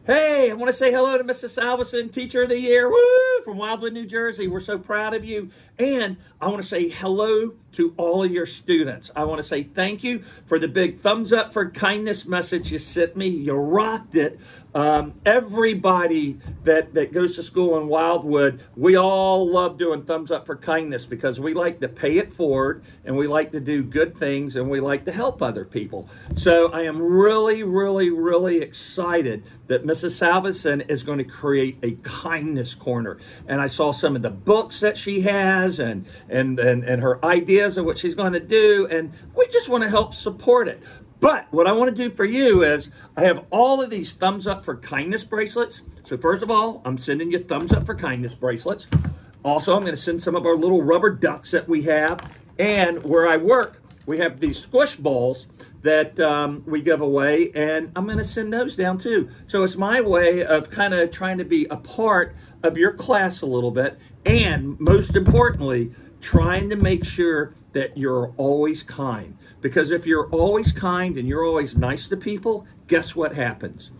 Hey, I want to say hello to Mrs. Salveson, Teacher of the Year, woo, from Wildwood, New Jersey. We're so proud of you. And I want to say hello to all of your students. I want to say thank you for the big thumbs up for kindness message you sent me. You rocked it. Everybody that goes to school in Wildwood, we all love doing thumbs up for kindness because we like to pay it forward and we like to do good things and we like to help other people. So I am really, really, really excited that Mrs. Salveson is going to create a kindness corner. And I saw some of the books that she has and her ideas of what she's going to do. And we just want to help support it. But what I want to do for you is I have all of these thumbs up for kindness bracelets. So first of all, I'm sending you thumbs up for kindness bracelets. Also, I'm going to send some of our little rubber ducks that we have. And where I work, we have these squish balls that we give away, and I'm going to send those down too. So it's my way of kind of trying to be a part of your class a little bit, and most importantly, trying to make sure that you're always kind. Because if you're always kind and you're always nice to people, guess what happens?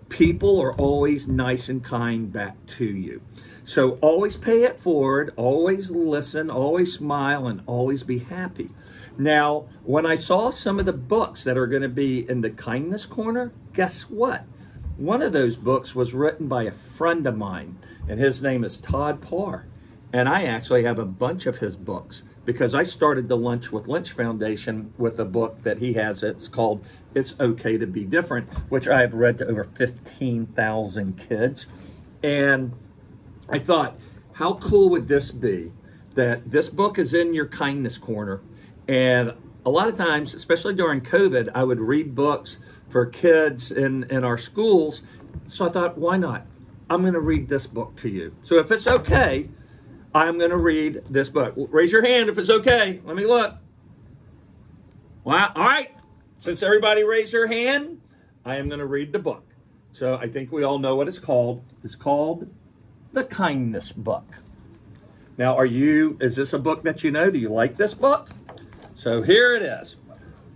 People are always nice and kind back to you. So always pay it forward, always listen, always smile, and always be happy. Now, when I saw some of the books that are going to be in the kindness corner, guess what? One of those books was written by a friend of mine, and his name is Todd Parr. And I actually have a bunch of his books because I started the Lunch with Lynch Foundation with a book that he has. It's called It's Okay to Be Different, which I have read to over 15,000 kids. And I thought, how cool would this be that this book is in your kindness corner? And a lot of times, especially during COVID, I would read books for kids in our schools. So I thought, why not? I'm going to read this book to you. So if it's okay, I'm going to read this book. Raise your hand if it's okay. Let me look. Wow. All right. Since everybody raised their hand, I am going to read the book. So I think we all know what it's called. It's called The Kindness Book. Now, is this a book that you know? Do you like this book? So here it is.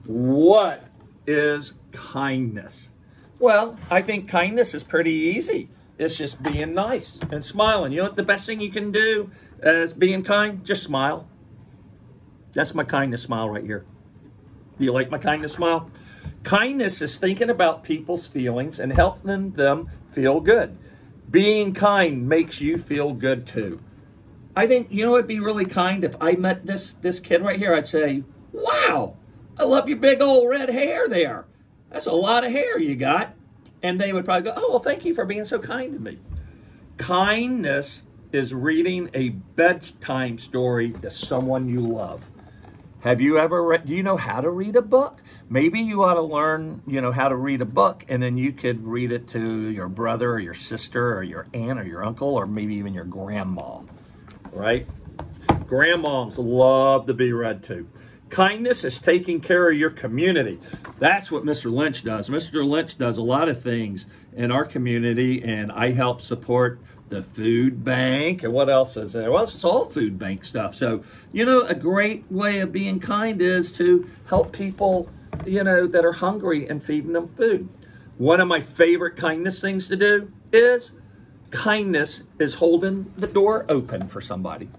What is kindness? Well, I think kindness is pretty easy. It's just being nice and smiling. You know what the best thing you can do is being kind? Just smile. That's my kindness smile right here. Do you like my kindness smile? Kindness is thinking about people's feelings and helping them feel good. Being kind makes you feel good too. I think, you know, it'd be really kind if I met this kid right here. I'd say, wow, I love your big old red hair there. That's a lot of hair you got. And they would probably go, oh, well, thank you for being so kind to me. Kindness is reading a bedtime story to someone you love. Have you ever read, do you know how to read a book? Maybe you ought to learn, how to read a book, and then you could read it to your brother or your sister or your aunt or your uncle or maybe even your grandma, right? Grandmoms love to be read to. Kindness is taking care of your community. That's what Mr. Lynch does. Mr. Lynch does a lot of things in our community, and I help support the food bank. And what else is there? Well, it's all food bank stuff. So, a great way of being kind is to help people, that are hungry and feeding them food. One of my favorite kindness things to do is kindness is holding the door open for somebody.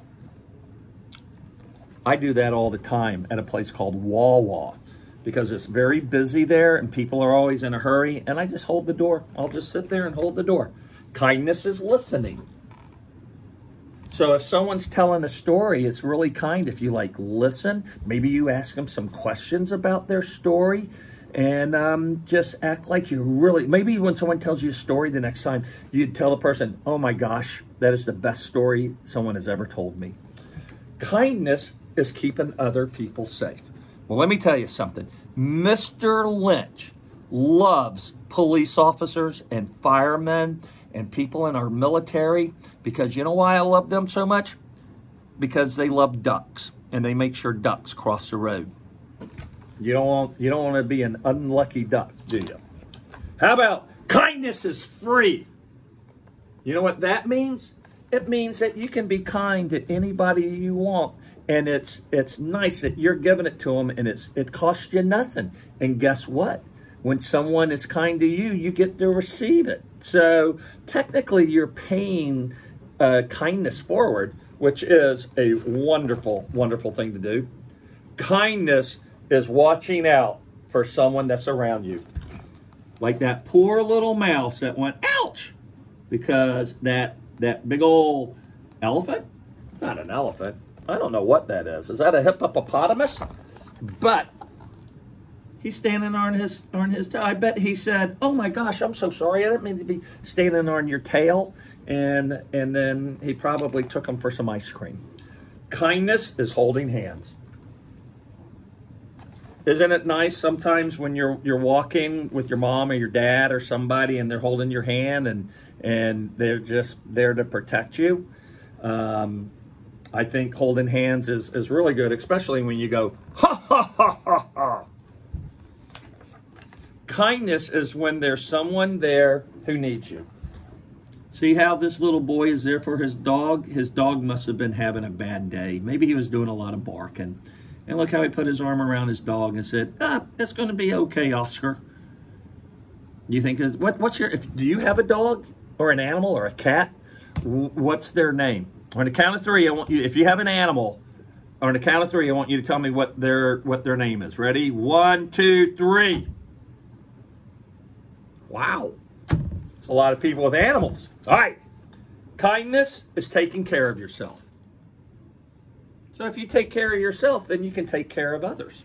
I do that all the time at a place called Wawa because it's very busy there and people are always in a hurry, and I just hold the door. I'll just sit there and hold the door. Kindness is listening. So if someone's telling a story, it's really kind if you listen. Maybe you ask them some questions about their story and just act like you really, maybe when someone tells you a story the next time, you'd tell the person, oh my gosh, that is the best story someone has ever told me. Kindness is keeping other people safe. Well, let me tell you something. Mr. Lynch loves police officers and firemen and people in our military because you know why I love them so much? Because they love ducks and they make sure ducks cross the road. You don't want to be an unlucky duck, do you? How about kindness is free? You know what that means? It means that you can be kind to anybody you want. And it's nice that you're giving it to them, and it costs you nothing. And guess what? when someone is kind to you, you get to receive it. So technically you're paying kindness forward, which is a wonderful, wonderful thing to do. Kindness is watching out for someone that's around you. Like that poor little mouse that went, ouch, because that big old elephant, not an elephant, I don't know what that is. Is that a hippopotamus? But he's standing on his tail. I bet he said, oh my gosh, I'm so sorry. I didn't mean to be standing on your tail. And then he probably took him for some ice cream. Kindness is holding hands. Isn't it nice sometimes when you're walking with your mom or your dad or somebody and they're holding your hand and they're just there to protect you? I think holding hands is really good, especially when you go, ha, ha, ha, ha, ha. Kindness is when there's someone there who needs you. See how this little boy is there for his dog? His dog must have been having a bad day. Maybe he was doing a lot of barking. And look how he put his arm around his dog and said, it's going to be okay, Oscar. You think, do you have a dog or an animal or a cat? What's their name? On the count of three, I want you, if you have an animal, on the count of three, I want you to tell me what their name is. Ready? 1, 2, 3. Wow. It's a lot of people with animals. All right. Kindness is taking care of yourself. So if you take care of yourself, then you can take care of others.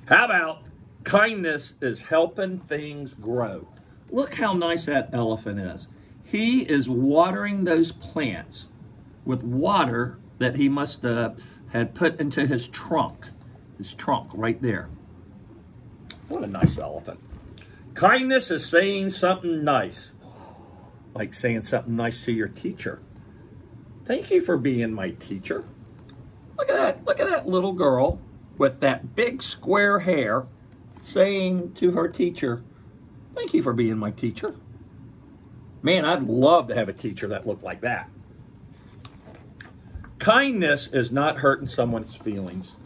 How about kindness is helping things grow? Look how nice that elephant is. He is watering those plants with water that he must had put into his trunk right there. What a nice elephant. Kindness is saying something nice, like saying something nice to your teacher. Thank you for being my teacher. Look at that. Look at that little girl with that big square hair saying to her teacher, thank you for being my teacher. Man, I'd love to have a teacher that looked like that. Kindness is not hurting someone's feelings.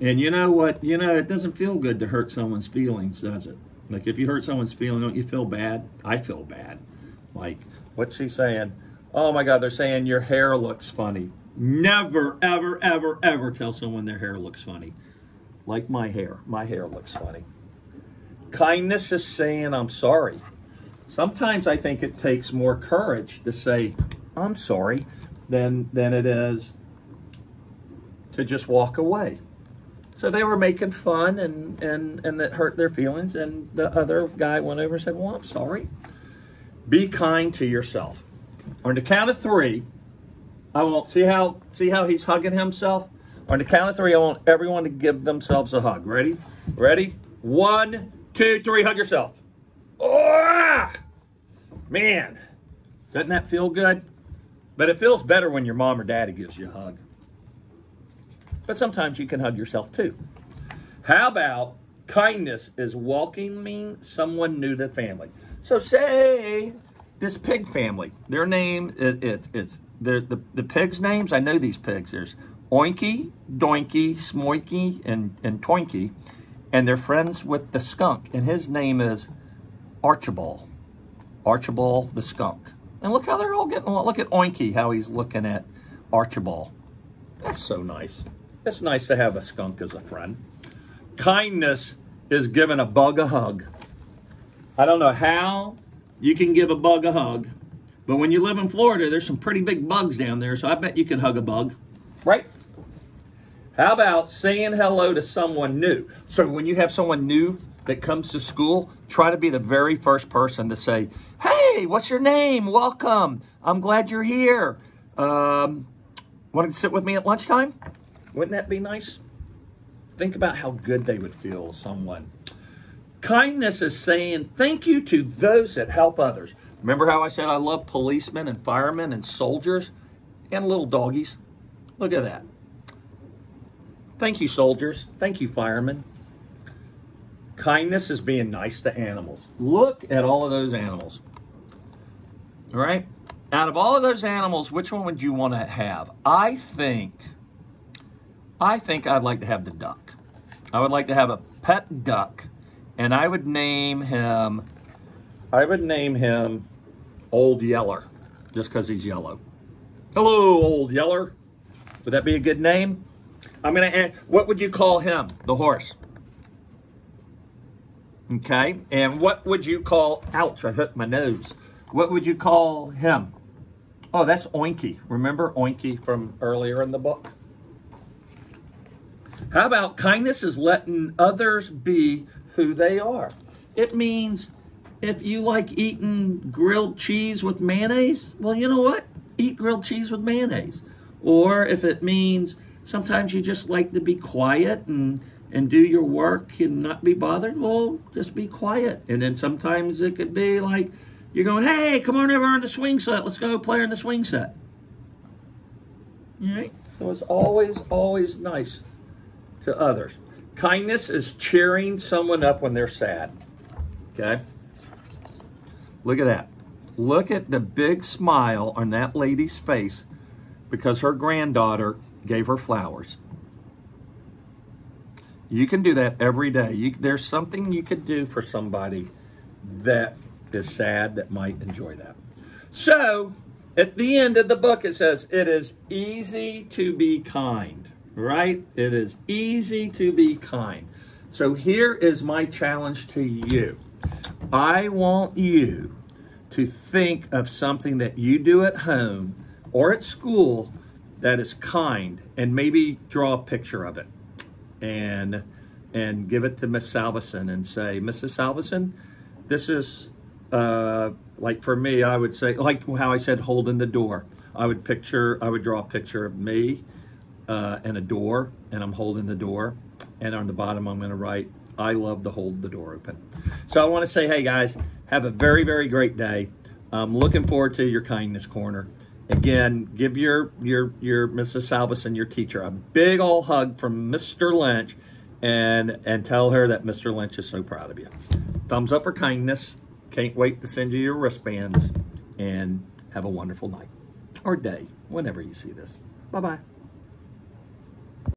And you know what? You know, it doesn't feel good to hurt someone's feelings, does it? Like if you hurt someone's feelings, don't you feel bad? I feel bad. Like, what's she saying? Oh my God, they're saying your hair looks funny. Never, ever, ever, ever tell someone their hair looks funny. Like my hair. My hair looks funny. Kindness is saying I'm sorry. Sometimes I think it takes more courage to say I'm sorry than it is to just walk away. So they were making fun and that hurt their feelings, and the other guy went over and said, well, I'm sorry. Be kind to yourself. On the count of three, I won't see how he's hugging himself. On the count of three, I want everyone to give themselves a hug. Ready? Ready? 1, 2, 3, hug yourself. Oh, man, doesn't that feel good? But it feels better when your mom or daddy gives you a hug. But sometimes you can hug yourself too. How about kindness is welcoming someone new to the family? So say this pig family, their name, it's the pigs' names. I know these pigs. There's Oinky, Doinky, Smoinky, and Toinky. And they're friends with the skunk. And his name is Archibald. Archibald the skunk. And look how they're all getting along. Look at Oinky, how he's looking at Archibald. That's so nice. It's nice to have a skunk as a friend. Kindness is giving a bug a hug. I don't know how you can give a bug a hug, but when you live in Florida, there's some pretty big bugs down there, so I bet you could hug a bug, right? How about saying hello to someone new? So when you have someone new that comes to school, try to be the very first person to say, hey, what's your name? Welcome. I'm glad you're here. Want to sit with me at lunchtime? Wouldn't that be nice? Think about how good they would feel, someone. Kindness is saying thank you to those that help others. Remember how I said I love policemen and firemen and soldiers and little doggies? Look at that. Thank you, soldiers. Thank you, firemen. Kindness is being nice to animals. Look at all of those animals. All right? Out of all of those animals, which one would you want to have? I think I'd like to have the duck. I would like to have a pet duck and I would name him Old Yeller, just because he's yellow. Hello, Old Yeller. Would that be a good name? I'm going to ask, what would you call him, the horse? Okay, and what would you call, ouch, I hit my nose. What would you call him? Oh, that's Oinky. Remember Oinky from earlier in the book? How about kindness is letting others be who they are? It means if you like eating grilled cheese with mayonnaise, well, you know what? Eat grilled cheese with mayonnaise. Or if it means sometimes you just like to be quiet and do your work and not be bothered, well, just be quiet. And then sometimes it could be like you're going, hey, come on over on the swing set. Let's go play on the swing set. All right? So it's always nice to others. Kindness is cheering someone up when they're sad. Okay? Look at that. Look at the big smile on that lady's face because her granddaughter gave her flowers. You can do that every day. There's something you could do for somebody that is sad that might enjoy that. So, at the end of the book, it says, it is easy to be kind, right? It is easy to be kind. So here is my challenge to you. I want you to think of something that you do at home or at school that is kind, and maybe draw a picture of it. And give it to Miss Salveson and say, Mrs. Salveson, this is, like for me, I would say, like how I said, holding the door. I would draw a picture of me and a door, and I'm holding the door. And on the bottom, I'm going to write, I love to hold the door open. So I want to say, hey guys, have a very, very great day. I'm looking forward to your kindness corner. Again, give your Mrs. Salveson, your teacher, a big old hug from Mr. Lynch, and tell her that Mr. Lynch is so proud of you. Thumbs up for kindness. Can't wait to send you your wristbands, and have a wonderful night or day whenever you see this. Bye-bye.